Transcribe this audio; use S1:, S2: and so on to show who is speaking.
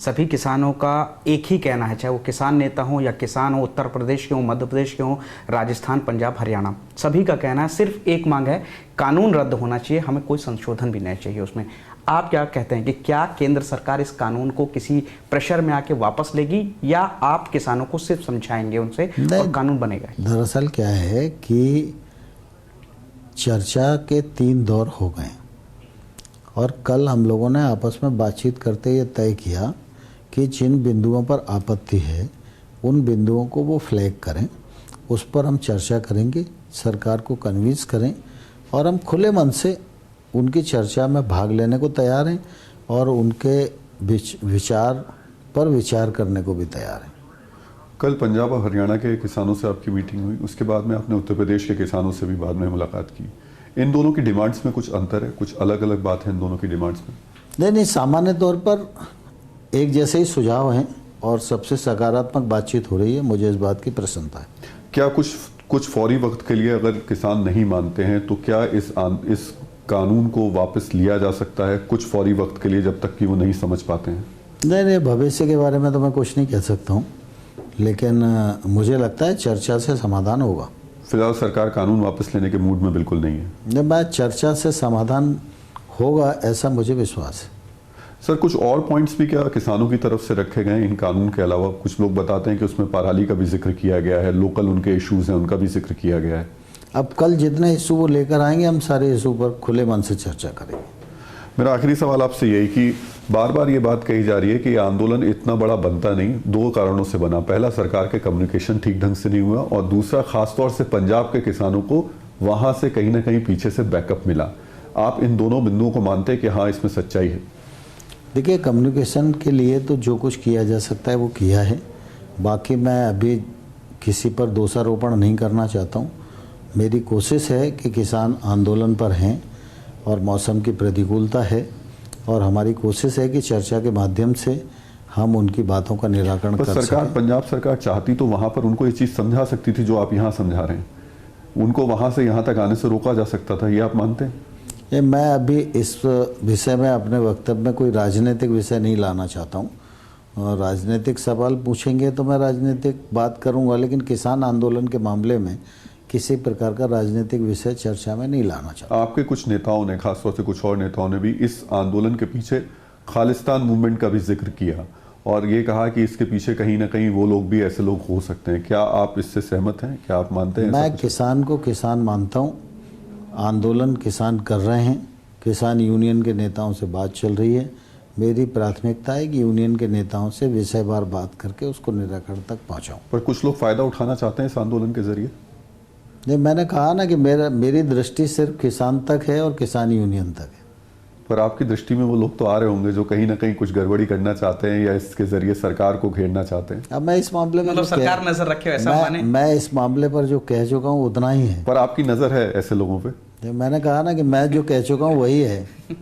S1: सभी किसानों का एक ही कहना है, चाहे वो किसान नेता हो या किसान हो, उत्तर प्रदेश के हो, मध्य प्रदेश के हो, राजस्थान, पंजाब, हरियाणा, सभी का कहना है सिर्फ एक मांग है, कानून रद्द होना चाहिए, हमें कोई संशोधन भी नहीं चाहिए उसमें। आप क्या कहते हैं कि क्या केंद्र सरकार इस कानून को किसी प्रेशर में आके वापस लेगी या आप किसानों को सिर्फ समझाएंगे उनसे और कानून बनेगा?
S2: दरअसल क्या है कि चर्चा के 3 दौर हो गए और कल हम लोगों ने आपस में बातचीत करते ये तय किया कि जिन बिंदुओं पर आपत्ति है उन बिंदुओं को वो फ्लैग करें, उस पर हम चर्चा करेंगे, सरकार को कन्विंस करें और हम खुले मन से उनकी चर्चा में भाग लेने को तैयार हैं और उनके विचार पर विचार करने को भी तैयार हैं।
S3: कल पंजाब और हरियाणा के किसानों से आपकी मीटिंग हुई, उसके बाद में आपने उत्तर प्रदेश के किसानों से भी बाद में मुलाकात की। इन दोनों की डिमांड्स में कुछ अंतर है, कुछ अलग अलग बात है इन दोनों की डिमांड्स में?
S2: नहीं, सामान्य तौर पर एक जैसे ही सुझाव हैं और सबसे सकारात्मक बातचीत हो रही है, मुझे इस बात की प्रसन्नता है।
S3: क्या कुछ फौरी वक्त के लिए अगर किसान नहीं मानते हैं तो क्या इस कानून को वापस लिया जा सकता है कुछ फौरी वक्त के लिए, जब तक कि वो नहीं समझ पाते हैं?
S2: नहीं, भविष्य के बारे में तो मैं कुछ नहीं कह सकता हूँ, लेकिन मुझे लगता है चर्चा से समाधान होगा।
S3: फिलहाल सरकार कानून वापस लेने के मूड में बिल्कुल नहीं है।
S2: मैं चर्चा से समाधान होगा ऐसा मुझे विश्वास है।
S3: सर, कुछ और पॉइंट्स भी क्या किसानों की तरफ से रखे गए इन कानून के अलावा? कुछ लोग बताते हैं कि उसमें पराली का भी जिक्र किया गया है, लोकल उनके इश्यूज हैं उनका भी जिक्र किया गया है।
S2: अब कल जितने इशू वो लेकर आएंगे हम सारे इशू पर खुले मन से चर्चा करेंगे।
S3: मेरा आखिरी सवाल आपसे यही कि बार बार ये बात कही जा रही है कि आंदोलन इतना बड़ा बनता नहीं, 2 कारणों से बना। पहला, सरकार के कम्युनिकेशन ठीक ढंग से नहीं हुआ और दूसरा, खासतौर से पंजाब के किसानों को वहां से कहीं ना कहीं पीछे से बैकअप मिला। आप इन दोनों बिंदुओं को मानते हैं कि हाँ इसमें सच्चाई है?
S2: देखिए, कम्युनिकेशन के लिए तो जो कुछ किया जा सकता है वो किया है। बाकी मैं अभी किसी पर दोषारोपण नहीं करना चाहता हूँ। मेरी कोशिश है कि किसान आंदोलन पर हैं और मौसम की प्रतिकूलता है और हमारी कोशिश है कि चर्चा के माध्यम से हम उनकी बातों का निराकरण कर सकें।
S3: सरकार, पंजाब सरकार चाहती तो वहाँ पर उनको ये चीज़ समझा सकती थी जो आप यहाँ समझा रहे हैं। उनको वहाँ से यहाँ तक आने से रोका जा सकता था, ये आप मानते हैं?
S2: मैं अभी इस विषय में अपने वक्तव्य में कोई राजनीतिक विषय नहीं लाना चाहता हूँ। और राजनीतिक सवाल पूछेंगे तो मैं राजनीतिक बात करूँगा, लेकिन किसान आंदोलन के मामले में किसी प्रकार का राजनीतिक विषय चर्चा में नहीं लाना चाहता।
S3: आपके कुछ नेताओं ने, खासतौर से कुछ और नेताओं ने भी इस आंदोलन के पीछे खालिस्तान मूवमेंट का भी जिक्र किया और ये कहा कि इसके पीछे कहीं ना कहीं वो लोग भी ऐसे लोग हो सकते हैं। क्या आप इससे सहमत हैं? क्या आप मानते हैं?
S2: मैं किसान को किसान मानता हूँ। आंदोलन किसान कर रहे हैं, किसान यूनियन के नेताओं से बात चल रही है। मेरी प्राथमिकता है कि यूनियन के नेताओं से विषयवार बात करके उसको निराकरण तक पहुँचाऊँ।
S3: पर कुछ लोग फ़ायदा उठाना चाहते हैं इस आंदोलन के जरिए।
S2: नहीं, मैंने कहा ना कि मेरी दृष्टि सिर्फ किसान तक है और किसान यूनियन तक है।
S3: पर आपकी दृष्टि में वो लोग तो आ रहे होंगे जो कहीं ना कहीं कुछ गड़बड़ी करना चाहते हैं या इसके जरिए सरकार को घेरना चाहते हैं।
S2: अब मैं इस मामले में
S1: सरकार नजर रखे ऐसा
S2: मैं इस मामले पर जो कह चुका हूँ उतना ही है।
S3: पर आपकी नज़र है ऐसे लोगों पे?
S2: मैंने कहा ना कि मैं जो कह चुका हूँ वही है।